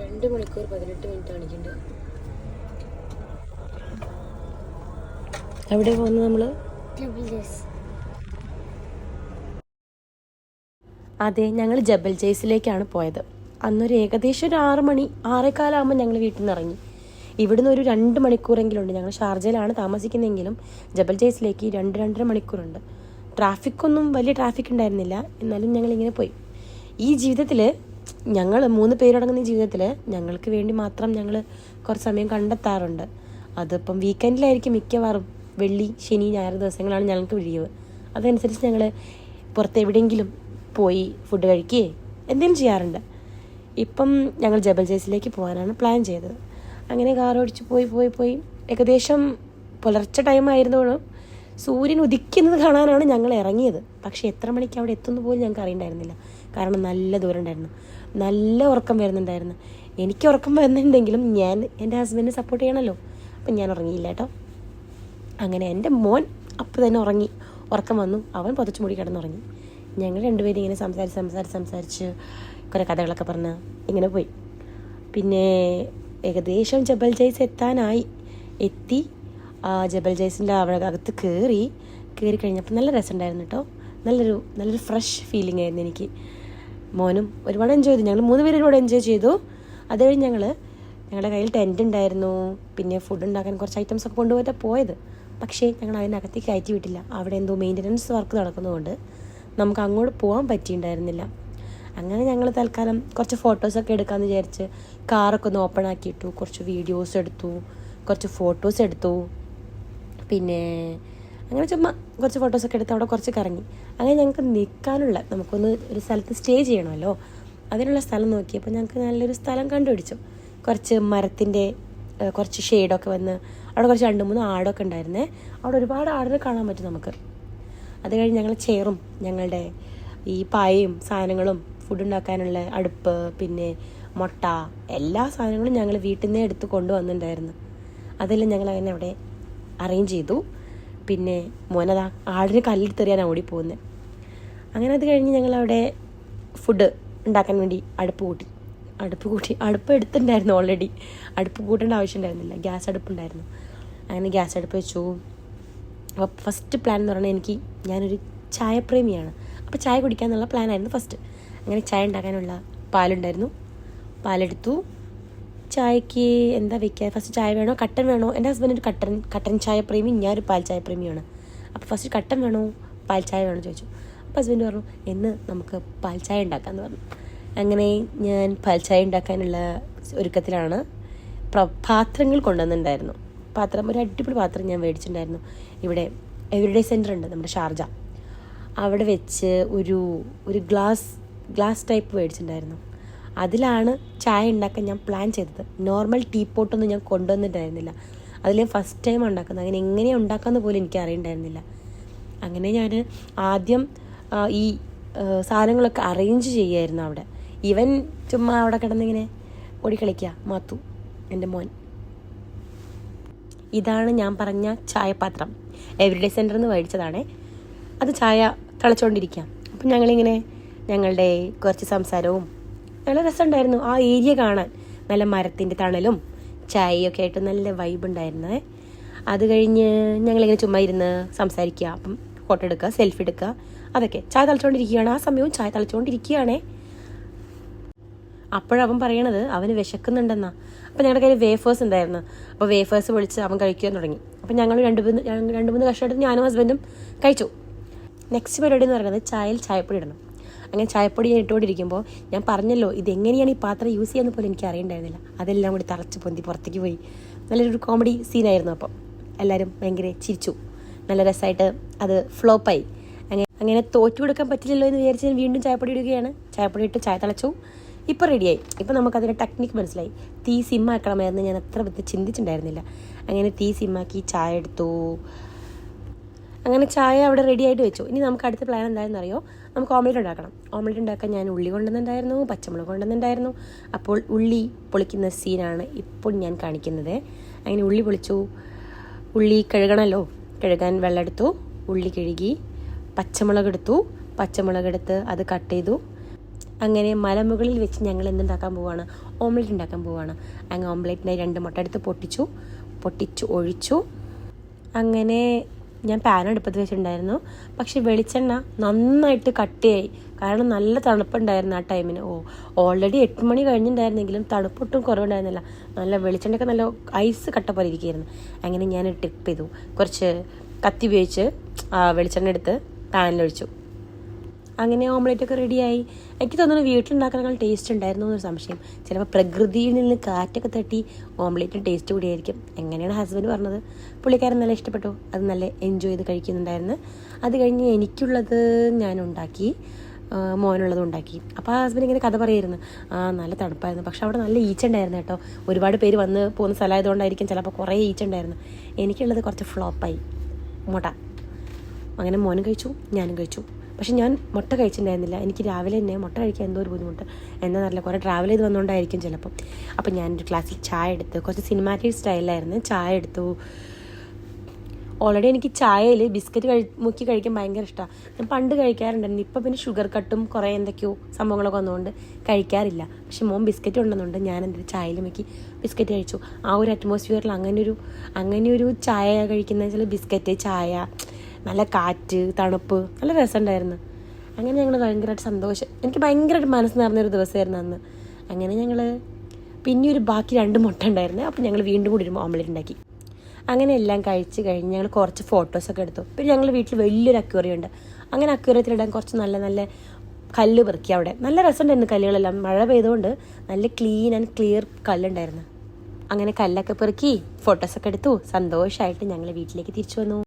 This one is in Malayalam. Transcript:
2 മണിക്കൂർ 18 മിനിറ്റ് കാണിക്കുന്നുണ്ട്. എവിടെ പോകുന്നത് നമ്മൾ? അതെ, ഞങ്ങൾ ജബൽ ജയ്സിലേക്കാണ് പോയത്. അന്നൊരു ഏകദേശം ഒരു 6 മണി 6:15 ഞങ്ങൾ വീട്ടിൽ നിന്ന് ഇറങ്ങി. ഇവിടുന്ന് ഒരു 2 മണിക്കൂറെങ്കിലും ഉണ്ട്. ഞങ്ങൾ ഷാർജയിലാണ് താമസിക്കുന്നതെങ്കിലും ജബൽ ജയ്സിലേക്ക് 2-2.5 മണിക്കൂറുണ്ട്. ട്രാഫിക്കൊന്നും വലിയ ട്രാഫിക് ഉണ്ടായിരുന്നില്ല. എന്നാലും ഞങ്ങളിങ്ങനെ പോയി. ഈ ജീവിതത്തിൽ ഞങ്ങൾ 3 പേരടങ്ങുന്ന ജീവിതത്തിൽ ഞങ്ങൾക്ക് വേണ്ടി മാത്രം ഞങ്ങൾ കുറച്ച് സമയം കണ്ടെത്താറുണ്ട്. അതിപ്പം വീക്കെൻഡിലായിരിക്കും മിക്കവാറും. വെള്ളി, ശനി, ഞായർ ദിവസങ്ങളാണ് ഞങ്ങൾക്ക് ലീവ്. അതനുസരിച്ച് ഞങ്ങൾ പുറത്ത് എവിടെയെങ്കിലും പോയി ഫുഡ് കഴിക്കുകയോ എന്തെങ്കിലും ചെയ്യാറുണ്ട്. ഇപ്പം ഞങ്ങൾ ജബൽ ജയ്സിലേക്ക് പോകാനാണ് പ്ലാൻ ചെയ്തത്. അങ്ങനെ കാർ ഓടിച്ച് പോയി ഏകദേശം പുലർച്ചെ ടൈമായിരുന്നോളും സൂര്യൻ ഉദിക്കുന്നത് കാണാനാണ് ഞങ്ങൾ ഇറങ്ങിയത്. പക്ഷേ എത്ര മണിക്ക് അവിടെ എത്തുന്ന പോലും ഞങ്ങൾക്ക് അറിയണ്ടായിരുന്നില്ല. കാരണം നല്ല ദൂരം ഉണ്ടായിരുന്നു. നല്ല ഉറക്കം വരുന്നുണ്ടായിരുന്നു. എനിക്ക് ഉറക്കം വരുന്നുണ്ടെങ്കിലും ഞാൻ എൻ്റെ ഹസ്ബൻഡിനെ സപ്പോർട്ട് ചെയ്യണമല്ലോ. അപ്പം ഞാൻ ഉറങ്ങിയില്ല കേട്ടോ. അങ്ങനെ എൻ്റെ മോൻ അപ്പം തന്നെ ഉറക്കം വന്നു. അവൻ പുതച്ചു മൂടി കിടന്നുറങ്ങി. ഞങ്ങൾ രണ്ടുപേരും ഇങ്ങനെ സംസാരിച്ച് കുറേ കഥകളൊക്കെ പറഞ്ഞ് ഇങ്ങനെ പോയി. പിന്നെ ഏകദേശം ജബൽ ജയ്സ് എത്തി. ജബൽ ജയ്സിൻ്റെ അവിടെ അകത്ത് കയറി കഴിഞ്ഞപ്പോൾ നല്ല രസമുണ്ടായിരുന്നു കേട്ടോ. നല്ലൊരു ഫ്രഷ് ഫീലിംഗ് ആയിരുന്നു എനിക്ക്. മോനും ഒരുപാട് എൻജോയ് ചെയ്തു. ഞങ്ങൾ 3 പേരും ഒരുപാട് എൻജോയ് ചെയ്തു. അത് കഴിഞ്ഞ് ഞങ്ങളുടെ കയ്യിൽ ടെൻറ്റ് ഉണ്ടായിരുന്നു. പിന്നെ ഫുഡ് ഉണ്ടാക്കാൻ കുറച്ച് ഐറ്റംസ് ഒക്കെ കൊണ്ടുപോയിട്ടാണ് പോയത്. പക്ഷേ ഞങ്ങൾ അതിനകത്തേക്ക് കയറ്റി വിട്ടില്ല. അവിടെ എന്തോ മെയിൻ്റനൻസ് വർക്ക് നടക്കുന്നതുകൊണ്ട് നമുക്ക് അങ്ങോട്ട് പോകാൻ പറ്റിയിട്ടുണ്ടായിരുന്നില്ല. അങ്ങനെ ഞങ്ങൾ തൽക്കാലം കുറച്ച് ഫോട്ടോസൊക്കെ എടുക്കാമെന്ന് വിചാരിച്ച് കാറൊക്കെ ഒന്ന് ഓപ്പൺ ആക്കിയിട്ടു. കുറച്ച് വീഡിയോസ് എടുത്തു, കുറച്ച് ഫോട്ടോസ് എടുത്തു. പിന്നെ അങ്ങനെ ചുമ്മാ കുറച്ച് ഫോട്ടോസൊക്കെ എടുത്ത് അവിടെ കുറച്ച് കറങ്ങി. അങ്ങനെ ഞങ്ങൾക്ക് നിൽക്കാനുള്ള നമുക്കൊന്ന് ഒരു സ്ഥലത്ത് സ്റ്റേ ചെയ്യണമല്ലോ. അതിനുള്ള സ്ഥലം നോക്കിയപ്പോൾ ഞങ്ങൾക്ക് നല്ലൊരു സ്ഥലം കണ്ടുപിടിച്ചു. കുറച്ച് മരത്തിൻ്റെ കുറച്ച് ഷെയ്ഡൊക്കെ വന്ന് അവിടെ കുറച്ച് 2-3 ആടൊക്കെ ഉണ്ടായിരുന്നേ. അവിടെ ഒരുപാട് ആടിനെ കാണാൻ പറ്റും നമുക്ക്. അത് കഴിഞ്ഞ് ഞങ്ങൾ ചെയറും ഞങ്ങളുടെ ഈ പായയും സാധനങ്ങളും ഫുഡ് ഉണ്ടാക്കാനുള്ള അടുപ്പ് പിന്നെ മുട്ട എല്ലാ സാധനങ്ങളും ഞങ്ങൾ വീട്ടിൽ നിന്നേ എടുത്ത് കൊണ്ടുവന്നിട്ടുണ്ടായിരുന്നു. അതെല്ലാം ഞങ്ങൾ അങ്ങനെ അവിടെ അറേഞ്ച് ചെയ്തു. പിന്നെ മോനതാ ആടിന് കല്ലെടുത്തെറിയാൻ ഓടിപ്പോകുന്നത്. അങ്ങനെ അത് കഴിഞ്ഞ് ഞങ്ങളവിടെ ഫുഡ് ഉണ്ടാക്കാൻ വേണ്ടി അടുപ്പ് എടുത്തിട്ടുണ്ടായിരുന്നു. ഓൾറെഡി അടുപ്പ് കൂട്ടേണ്ട ആവശ്യം ഉണ്ടായിരുന്നില്ല. ഗ്യാസ് അടുപ്പുണ്ടായിരുന്നു. അങ്ങനെ ഗ്യാസ് അടുപ്പ് വെച്ചു. അപ്പോൾ ഫസ്റ്റ് പ്ലാൻ എന്ന് പറഞ്ഞാൽ ഞാനൊരു ചായപ്രേമിയാണ്. അപ്പോൾ ചായ കുടിക്കാമെന്നുള്ള പ്ലാനായിരുന്നു ഫസ്റ്റ്. അങ്ങനെ ചായ ഉണ്ടാക്കാനുള്ള പാലെടുത്തു. ചായക്ക് എന്താ വെക്കുക, ഫസ്റ്റ് ചായ വേണോ കട്ടൻ വേണോ? എൻ്റെ ഹസ്ബൻഡ് ഒരു കട്ടൻ ചായ പ്രേമി, ഞാനൊരു പാൽ ചായ പ്രേമിയാണ്. അപ്പോൾ ഫസ്റ്റ് കട്ടൻ വേണോ പാൽ ചായ വേണോ ചോദിച്ചു. അപ്പോൾ ഹസ്ബൻഡ് പറഞ്ഞു എന്ന് നമുക്ക് പാൽ ചായ ഉണ്ടാക്കാമെന്ന് പറഞ്ഞു. അങ്ങനെ ഞാൻ പാൽ ചായ ഉണ്ടാക്കാനുള്ള ഒരുക്കത്തിലാണ്. പാത്രങ്ങൾ കൊണ്ടുവന്നിട്ടുണ്ടായിരുന്നു. ഒരു അടിപൊളി പാത്രം ഞാൻ മേടിച്ചിട്ടുണ്ടായിരുന്നു. ഇവിടെ എവരിഡേ സെൻറ്റർ ഉണ്ട് നമ്മുടെ ഷാർജ. അവിടെ വെച്ച് ഒരു ഗ്ലാസ് ടൈപ്പ് മേടിച്ചിട്ടുണ്ടായിരുന്നു. അതിലാണ് ചായ ഉണ്ടാക്കാൻ ഞാൻ പ്ലാൻ ചെയ്തത്. നോർമൽ ടീ പോട്ടൊന്നും ഞാൻ കൊണ്ടുവന്നിട്ടുണ്ടായിരുന്നില്ല. അതിൽ ഞാൻ ഫസ്റ്റ് ടൈം ഉണ്ടാക്കുന്നത്. അങ്ങനെ എങ്ങനെയാണ് ഉണ്ടാക്കാമെന്ന് പോലും എനിക്ക് അറിയണ്ടായിരുന്നില്ല. അങ്ങനെ ഞാൻ ആദ്യം ഈ സാധനങ്ങളൊക്കെ അറേഞ്ച് ചെയ്യുമായിരുന്നു അവിടെ. ഇവൻ ചുമ്മാ അവിടെ കിടന്നിങ്ങനെ ഓടിക്കളിക്കുക. മാത്തു എൻ്റെ മോൻ. ഇതാണ് ഞാൻ പറഞ്ഞ ചായപാത്രം. എവരിഡേ സെൻറ്ററിൽ നിന്ന് മേടിച്ചതാണേ. അത് ചായ തിളച്ചുകൊണ്ടിരിക്കുക. അപ്പം ഞങ്ങളിങ്ങനെ ഞങ്ങളുടെ കുറച്ച് സംസാരവും നല്ല രസമുണ്ടായിരുന്നു. ആ ഏരിയ കാണാൻ നല്ല മരത്തിൻ്റെ തണലും ചായയൊക്കെ ആയിട്ട് നല്ല വൈബ് ഉണ്ടായിരുന്നേ. അത് കഴിഞ്ഞ് ഞങ്ങളിങ്ങനെ ചുമ്മാ ഇരുന്ന് സംസാരിക്കുക. അപ്പം ഫോട്ടോ എടുക്കുക, സെൽഫി എടുക്കുക, അതൊക്കെ. ചായ തിളച്ചുകൊണ്ടിരിക്കുകയാണ്. ആ സമയവും ചായ തിളച്ചുകൊണ്ടിരിക്കുകയാണേ. അപ്പോഴവൻ പറയണത് അവന് വിശക്കുന്നുണ്ടെന്നാ. അപ്പോൾ ഞങ്ങളുടെ കയ്യിൽ വേഫേഴ്സ് ഉണ്ടായിരുന്നു. അപ്പോൾ വേഫേഴ്സ് പൊളിച്ച് അവൻ കഴിക്കാൻ തുടങ്ങി. അപ്പോൾ ഞങ്ങൾ 2-3 കഷ്ണം എടുത്ത് ഞാനും ഹസ്ബൻഡും കഴിച്ചു. നെക്സ്റ്റ് പരിപാടി എന്ന് പറയുന്നത് ചായപ്പൊടി ഇടണം. അങ്ങനെ ചായപ്പൊടി ഞാൻ ഇട്ടുകൊണ്ടിരിക്കുമ്പോൾ ഞാൻ പറഞ്ഞല്ലോ ഇതെങ്ങനെയാണ് ഈ പാത്രം യൂസ് ചെയ്യാന്ന് പോലും എനിക്ക് അറിയണ്ടായിരുന്നില്ല. അതെല്ലാം കൂടി തറച്ച് പൊന്തി പുറത്തേക്ക് പോയി. നല്ലൊരു കോമഡി സീനായിരുന്നു. അപ്പം എല്ലാവരും ഭയങ്കര ചിരിച്ചു. നല്ല രസമായിട്ട് അത് ഫ്ലോപ്പായി. അങ്ങനെ തോറ്റു കൊടുക്കാൻ പറ്റില്ലല്ലോ എന്ന് വിചാരിച്ച് ഞാൻ വീണ്ടും ചായപ്പൊടി ഇടുകയാണ്. ചായപ്പൊടി ഇട്ട് ചായ തിളച്ചു. ഇപ്പോൾ റെഡിയായി. ഇപ്പം നമുക്കതിൻ്റെ ടെക്നിക്ക് മനസ്സിലായി. തീ സിമ്മാക്കണമായിരുന്നു. ഞാൻ അത്ര ചിന്തിച്ചിട്ടുണ്ടായിരുന്നില്ല. അങ്ങനെ തീ സിമ്മാക്കി ചായ എടുത്തു. അങ്ങനെ ചായ അവിടെ റെഡി ആയിട്ട് വെച്ചു. ഇനി നമുക്ക് അടുത്ത പ്ലാൻ എന്താണെന്ന് അറിയോ? നമുക്ക് ഓംലെറ്റ് ഉണ്ടാക്കണം. ഓംലെറ്റ് ഉണ്ടാക്കാൻ ഞാൻ ഉള്ളി കൊണ്ടുവന്നിട്ടുണ്ടായിരുന്നു, പച്ചമുളക് കൊണ്ടുവന്നിട്ടുണ്ടായിരുന്നു. അപ്പോൾ ഉള്ളി പൊളിക്കുന്ന സീനാണ് ഇപ്പോൾ ഞാൻ കാണിക്കുന്നത്. അങ്ങനെ ഉള്ളി പൊളിച്ചു. ഉള്ളി കഴുകണമല്ലോ. കഴുകാൻ വെള്ളം എടുത്തു. ഉള്ളി കഴുകി. പച്ചമുളക് എടുത്ത് അത് കട്ട് ചെയ്തു. അങ്ങനെ മലമുകളിൽ വെച്ച് ഞങ്ങൾ എന്തുണ്ടാക്കാൻ പോവുകയാണ്, ഓംലെറ്റ് ഉണ്ടാക്കാൻ പോവുകയാണ്. അങ്ങനെ ഓംലെറ്റിനെ 2 മുട്ട എടുത്ത് പൊട്ടിച്ചു ഒഴിച്ചു. അങ്ങനെ ഞാൻ പാൻ അടുപ്പത്ത് വെച്ചിട്ടുണ്ടായിരുന്നു. പക്ഷെ വെളിച്ചെണ്ണ നന്നായിട്ട് കട്ടിയായി. കാരണം നല്ല തണുപ്പുണ്ടായിരുന്നു ആ ടൈമിന്. ഓൾറെഡി 8 മണി കഴിഞ്ഞിട്ടുണ്ടായിരുന്നെങ്കിലും തണുപ്പൊട്ടും കുറവുണ്ടായിരുന്നില്ല. നല്ല വെളിച്ചെണ്ണയൊക്കെ നല്ല ഐസ് കട്ട പോലെ ഇരിക്കുകയായിരുന്നു. അങ്ങനെ ഞാൻ ടിപ്പ് ചെയ്തു. കുറച്ച് കത്തി ഉപയോഗിച്ച് വെളിച്ചെണ്ണ എടുത്ത് പാനിലൊഴിച്ചു. അങ്ങനെ ഓംലെറ്റൊക്കെ റെഡിയായി. എനിക്ക് തോന്നുന്നു വീട്ടിലുണ്ടാക്കാനേക്കാൾ ടേസ്റ്റ് ഉണ്ടായിരുന്നു എന്നൊരു സംശയം. ചിലപ്പോൾ പ്രകൃതിയിൽ നിന്ന് കാറ്റൊക്കെ തട്ടി ഓംലെറ്റിന് ടേസ്റ്റ് കൂടിയായിരിക്കും. എങ്ങനെയാണ് ഹസ്ബൻഡ് പറഞ്ഞത്. പുള്ളിക്കാരൻ നല്ല ഇഷ്ടപ്പെട്ടു. അത് നല്ല എൻജോയ് ചെയ്ത് കഴിക്കുന്നുണ്ടായിരുന്നു. അത് കഴിഞ്ഞ് എനിക്കുള്ളത് ഞാനുണ്ടാക്കി, മോനുള്ളതും ഉണ്ടാക്കി. അപ്പോൾ ആ ഹസ്ബൻഡ് ഇങ്ങനെ കഥ പറയായിരുന്നു. നല്ല തണുപ്പായിരുന്നു, പക്ഷെ അവിടെ നല്ല ഈച്ച ഉണ്ടായിരുന്നു കേട്ടോ. ഒരുപാട് പേര് വന്ന് പോകുന്ന സ്ഥലമായതുകൊണ്ടായിരിക്കും ചിലപ്പോൾ കുറേ ഈച്ച ഉണ്ടായിരുന്നു. എനിക്കുള്ളത് കുറച്ച് ഫ്ലോപ്പായി മുട്ട. അങ്ങനെ മോനും കഴിച്ചു, ഞാനും കഴിച്ചു. പക്ഷെ ഞാൻ മുട്ട കഴിച്ചിട്ടുണ്ടായിരുന്നില്ല. എനിക്ക് രാവിലെ തന്നെ മുട്ട കഴിക്കാൻ എന്തോ ഒരു ബുദ്ധിമുട്ട്. എന്താണെന്നറിയില്ല, കുറേ ട്രാവൽ ചെയ്ത് വന്നുകൊണ്ടായിരിക്കും ചിലപ്പം. അപ്പം ഞാനൊരു ഗ്ലാസ്സിൽ ചായ എടുത്ത്, കുറച്ച് സിനിമാറ്റിക് സ്റ്റൈലിലായിരുന്നു ചായ എടുത്തു. ഓൾറെഡി എനിക്ക് ചായയിൽ ബിസ്ക്കറ്റ് മുക്കി കഴിക്കാൻ ഭയങ്കര ഇഷ്ടമാണ്. ഞാൻ പണ്ട് കഴിക്കാറുണ്ടായിരുന്നു. ഇപ്പം പിന്നെ ഷുഗർ കട്ടും കുറേ എന്തൊക്കെയോ സംഭവങ്ങളൊക്കെ വന്നുകൊണ്ട് കഴിക്കാറില്ല. പക്ഷെ മോൻ ബിസ്ക്കറ്റ് ഉണ്ടെന്നുണ്ട് ഞാൻ എന്തെങ്കിലും ചായയിൽ മുക്കി ബിസ്ക്കറ്റ് കഴിച്ചു. ആ ഒരു അറ്റ്മോസ്ഫിയറിൽ അങ്ങനെയൊരു ചായ കഴിക്കുന്ന വെച്ചാൽ ബിസ്ക്കറ്റ്, ചായ, നല്ല കാറ്റ്, തണുപ്പ്, നല്ല രസമുണ്ടായിരുന്നു. അങ്ങനെ ഞങ്ങൾ ഭയങ്കരമായിട്ട് സന്തോഷം. എനിക്ക് ഭയങ്കരമായിട്ട് മനസ്സ് നിറഞ്ഞൊരു ദിവസമായിരുന്നു അന്ന്. അങ്ങനെ ഞങ്ങൾ പിന്നെ ബാക്കി 2 മുട്ട ഉണ്ടായിരുന്നു. അപ്പോൾ ഞങ്ങൾ വീണ്ടും കൂടി ഒരു ഓംലെറ്റ് ഉണ്ടാക്കി. അങ്ങനെ എല്ലാം കഴിച്ച് കഴിഞ്ഞ് ഞങ്ങൾ കുറച്ച് ഫോട്ടോസൊക്കെ എടുത്തു. പിന്നെ ഞങ്ങൾ വീട്ടിൽ വലിയൊരു അക്വേറിയം ഉണ്ട്. അങ്ങനെ അക്വേറിയത്തിലിടാൻ കുറച്ച് നല്ല കല്ല് പെറുക്കി. അവിടെ നല്ല രസമുണ്ടായിരുന്നു കല്ലുകളെല്ലാം. മഴ പെയ്തുകൊണ്ട് നല്ല ക്ലീൻ ആൻഡ് ക്ലിയർ കല്ലുണ്ടായിരുന്നു. അങ്ങനെ കല്ലൊക്കെ പെറുക്കി ഫോട്ടോസൊക്കെ എടുത്തു. സന്തോഷമായിട്ട് ഞങ്ങൾ വീട്ടിലേക്ക് തിരിച്ചു വന്നു.